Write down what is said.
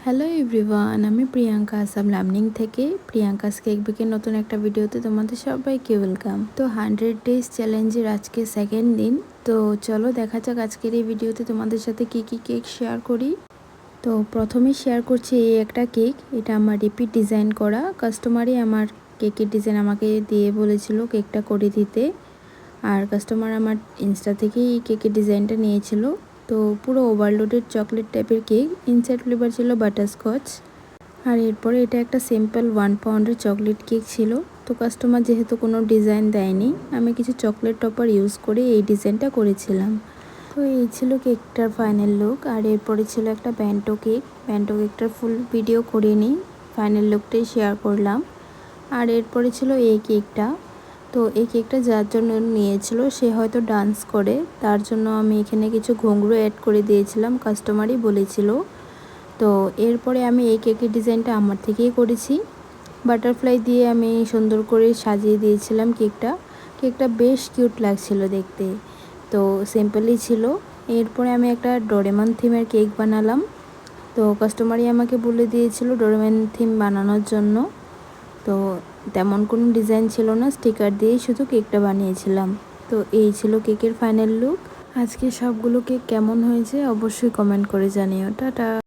Hello everyone, আমি Priyanka Assam learning থেকে Priyanka's cake বেকের নতুন একটা ভিডিওতে তোমাদের সবাইকে ওয়েলকাম। তো 100 ডেজ চ্যালেঞ্জের আজকে সেকেন্ড দিন। তো চলো দেখা যাক আজকের এই ভিডিওতে তোমাদের সাথে কি কি কেক শেয়ার করি। তো প্রথমে শেয়ার করছি এই একটা কেক, এটা আমার রিপিট ডিজাইন করা। কাস্টমারই আমার কেকের ডিজাইন আমাকে দিয়ে বলেছিল কেকটা করে দিতে, আর কাস্টমার আমার ইনস্টা থেকেই এই কেকের ডিজাইনটা নিয়েছিল। তো পুরো ওভারলোডেড চকলেট টাইপের কেক, ইনসাইড ফ্লেভার ছিল বাটারস্কচ। আর এরপরে এটা একটা সিম্পল 1 পাউন্ডের চকলেট কেক ছিল। তো কাস্টমার যেহেতু কোনো ডিজাইন দেয়নি, আমি কিছু চকলেট টপার ইউজ করে এই ডিজাইনটা করেছিলাম। তো এই ছিল কেকটার ফাইনাল লুক। আর এরপরে ছিল একটা ব্যান্টো কেকটার ফুল ভিডিও করিনি, ফাইনাল লুকটাই শেয়ার করলাম। আর এরপরে ছিল এই কেকটা। তো এই কেকটা যার জন্য নিয়েছিল সে হয়তো ডান্স করে, তার জন্য আমি এখানে কিছু ঘুঙরু অ্যাড করে দিয়েছিলাম, কাস্টমারই বলেছিল। তো এরপরে আমি এই কেকের ডিজাইনটা আমার থেকেই করেছি। বাটারফ্লাই দিয়ে আমি সুন্দর করে সাজিয়ে দিয়েছিলাম কেকটা বেশ কিউট লাগছিল দেখতে। তো সিম্পলই ছিল। এরপরে আমি একটা ডোরেমন থিমের কেক বানালাম। তো কাস্টমারই আমাকে বলে দিয়েছিল ডোরেমন থিম বানানোর জন্য। তো তেমন কোনো ডিজাইন ছিল না, স্টিকার দিয়েই শুধু কেকটা বানিয়েছিলাম। তো এই ছিল কেকের ফাইনাল লুক। আজকে সবগুলো কেক কেমন হয়েছে অবশ্যই কমেন্ট করে জানিও। টাটা।